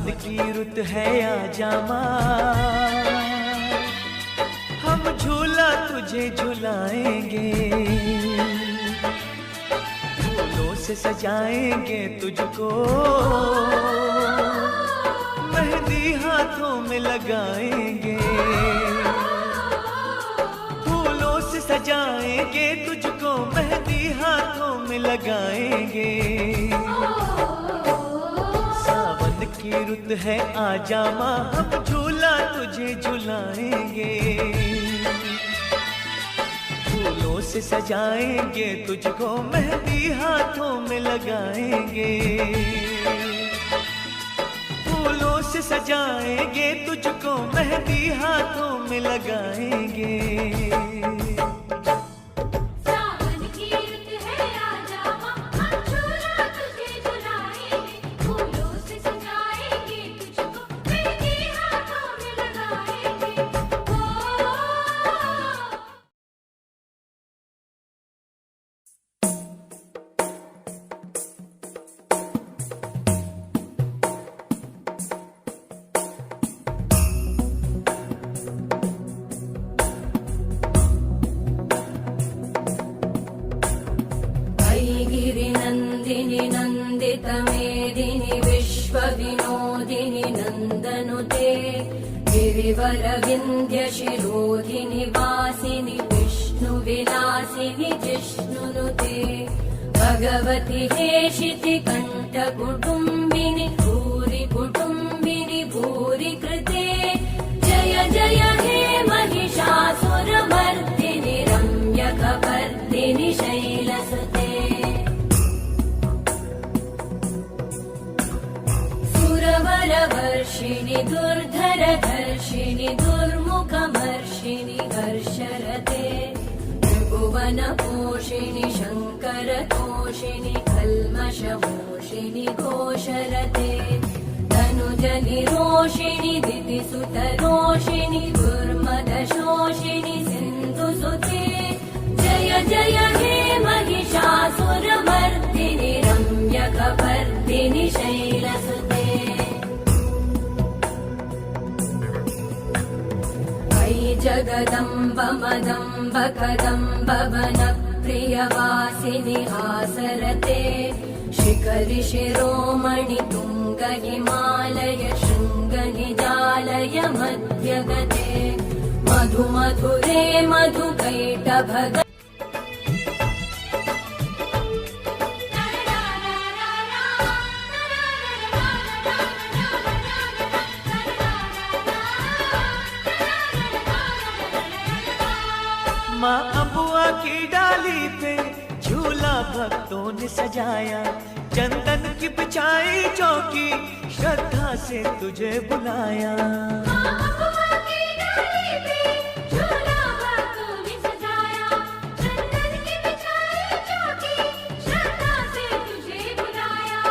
की रुत है आजा माँ, हम झूला तुझे झुलाएंगे, फूलों से सजाएंगे तुझको, मेहंदी हाथों में लगाएंगे, फूलों से सजाएंगे तुझको, मेहंदी हाथों में लगाएंगे। सावन की रुत है आजा माँ, हम झूला तुझे झुलाएंगे, फूलों से सजाएंगे तुझको, मेहंदी हाथों में लगाएंगे, फूलों से सजाएंगे तुझको, मेहंदी हाथों में लगाएंगे। गिरिनन्दिनि नन्दितमेदिनि विश्वविनोदिनि नन्दनुते, गिरिवरविन्ध्यशिरोधिनि वासिनि विष्णुविलासिनि जिष्णुनुते, भगवति हेशिति कण्ठकुटुम्बिनि भूरि कुटुम्बिनि भूरि कृते, जय जय हे महिषासुरमर्दिनि रम्यकपर्दिनि शैलसुते, वर्षिणि दुर्धरधर्षिणि दुर्मुखमर्षिणि हर्षरते, त्रिभुवनपोषिणि शङ्करतोषिणि कल्मषमोषिणि घोषरते, तनुजनिरोषिणि दितिसुतरोषिणि दुर्मदशोषिणि सिन्धुसुते, जय जय हे महिषासुरमर्दिनि रम्यकपर्दिनि शैलसुते, जगदम्ब मदम्ब कदम्ब वनप्रियवासिनि हासरते, शिखरि शिरोमणि तुङ्ग हिमालय शृङ्ग निजालय मध्यगते, मधु मधुरे मधुकैटभग माँ अबुआ की डाली पे झूला भक्तों ने सजाया, चंदन की बिछाई चौकी श्रद्धा से तुझे बुलाया। माँ अबुआ की डाली पे झूला भक्तों ने सजाया, चंदन की बिछाई चौकी श्रद्धा से तुझे बुलाया।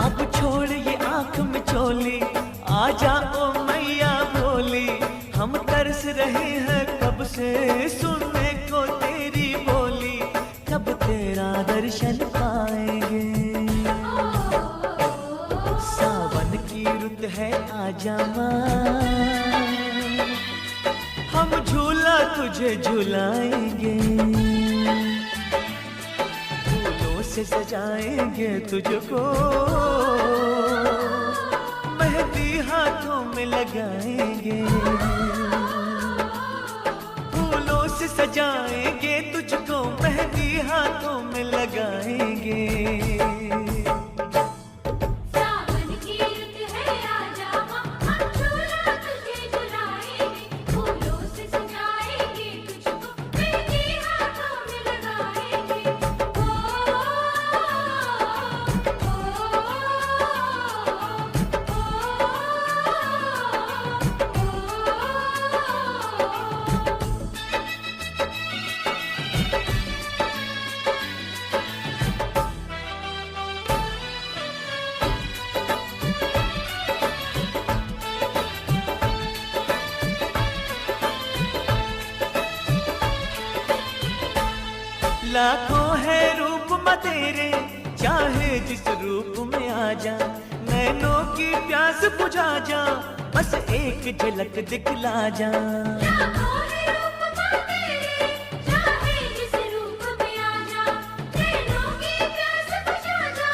अब छोड़ ये आँख में चोली, आजा ओ मैया भोली, हम तरस रहे हैं कब से सुनने को तेरी बोली, कब तेरा दर्शन पाएंगे। सावन की रुत है आजा माँ, हम झूला तुझे झुलाएंगे, फूलों से सजाएंगे तुझको, मेहंदी हाथों में लगाएंगे, फूलों से सजाएंगे तुझको, मेहंदी हाथों में लगाएंगे। सावन की रुत है आजा माँ, हम झूला तुझे झुलाएंगे, फूलों से सजाएंगे तुझको, मेहंदी हाथों में लगाएंगे। लाखों है रूप तेरे, चाहे जिस रूप में आ जा, नैनों की प्यास बुझा जा, बस एक झलक दिखला जा। लाखों है रूप माँ तेरे, चाहे जिस रूप में आ जा, नैनों की प्यास बुझा जा,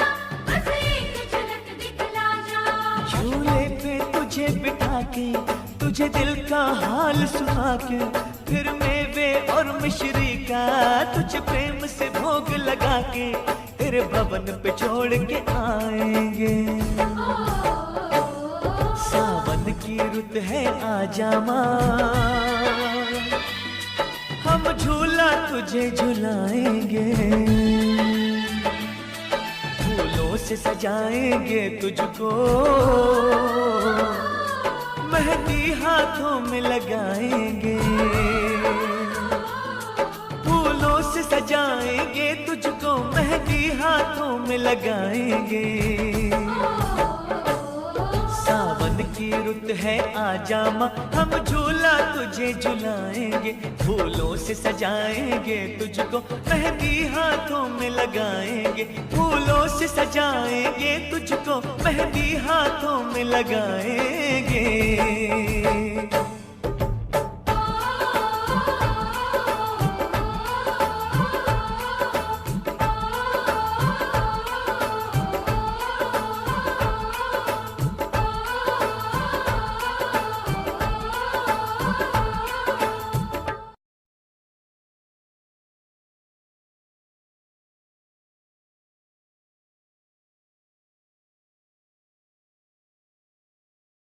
बस एक झलक दिखला जा। झूले पे तुझे बिठा के, तुझे दिल का हाल सुना के, फिर मेवे और मिश्री का तुझे प्रेम से भोग लगा के, तेरे भवन पे छोड़ के आएंगे। सावन की रुत है आजा माँ, हम झूला तुझे झुलाएंगे, फूलों से सजाएंगे तुझको, मेहंदी हाथों में लगाएंगे, फूलों से सजाएंगे तुझको, मेहंदी हाथों में लगाएंगे। सावन की रुत है आजा माँ, हम झूला तुझे झुलाएंगे, फूलों से सजाएंगे तुझको, मेहंदी हाथों में लगाएंगे, फूलों से सजाएंगे तुझको, मेहंदी हाथों में लगाएंगे।